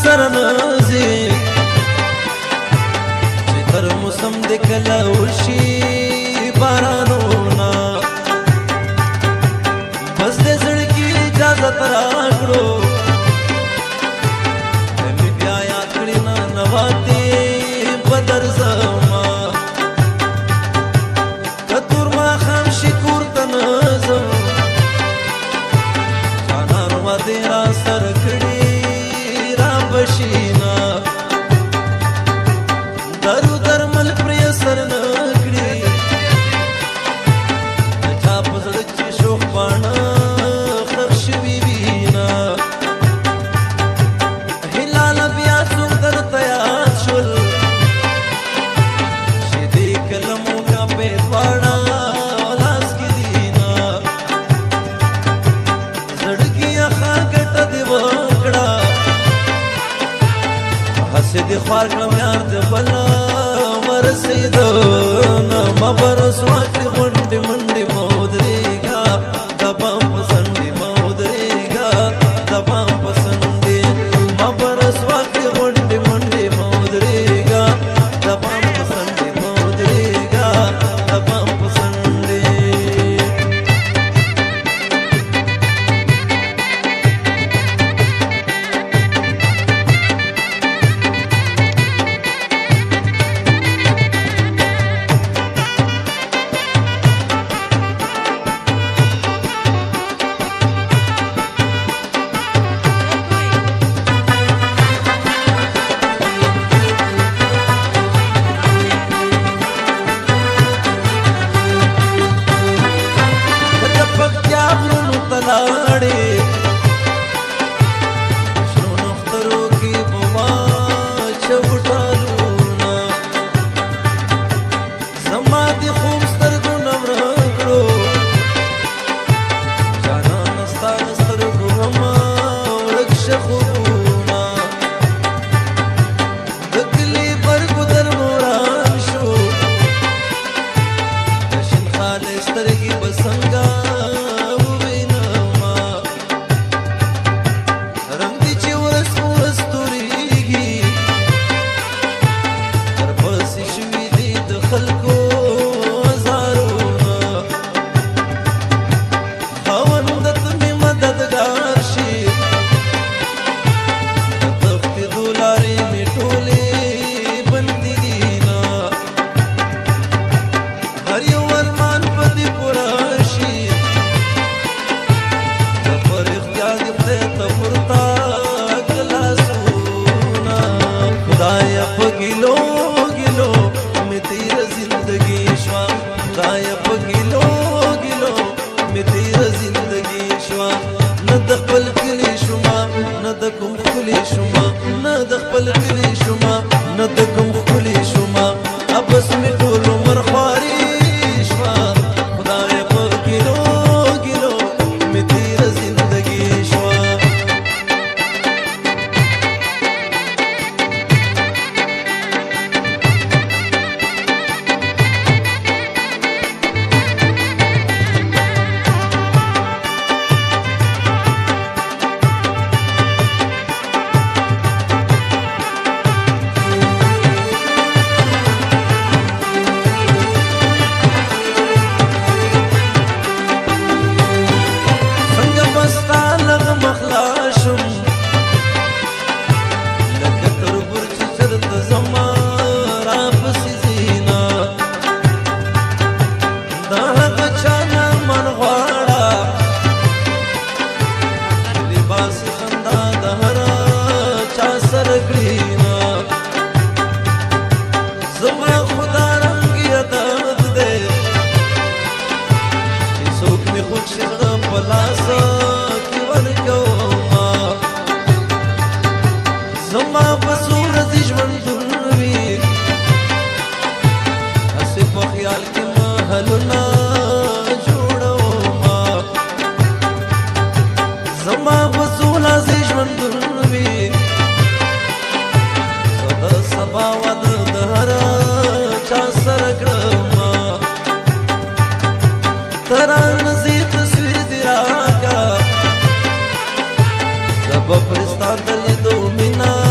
سره نځي چې تر موسم د کله وشي بارانونه بس د زړګي اجازه راکړو مې بیا یاد کړی نه نواتې بدر زما کتور ما خام شکور ته نظم جانان و دې را سر کړي را بشینا درو درمل پرې سر نه کړي چا په زړه کې شوق باڼه خښ شوي وینا هلال بیا څوک درته یاد شول چې دې کلمو کا په دواړه لاس کې دینا زړګي ښه ګټه دې وکړه هسې دې خوار کړم یار دې بله ورسېده نه ما برسوا کړې غونډې منډې مه ودرېږه د بام په څنډې مه ودرېږه د بام په څنډې ما برسوا کړې غونډې منډې مه ودرېږه د بام په څنډې مه ودرېږه د بام په څنډې لاړې شنو نخترو کې به واچو ټالونه زما د خوب سترګو نه ورک کړو جانانه ستا د سترګو ومه ورک شه خوبونه د کلي برګو در موران شو د شین خالې سترګې به څنګه Bapristan dali do min نه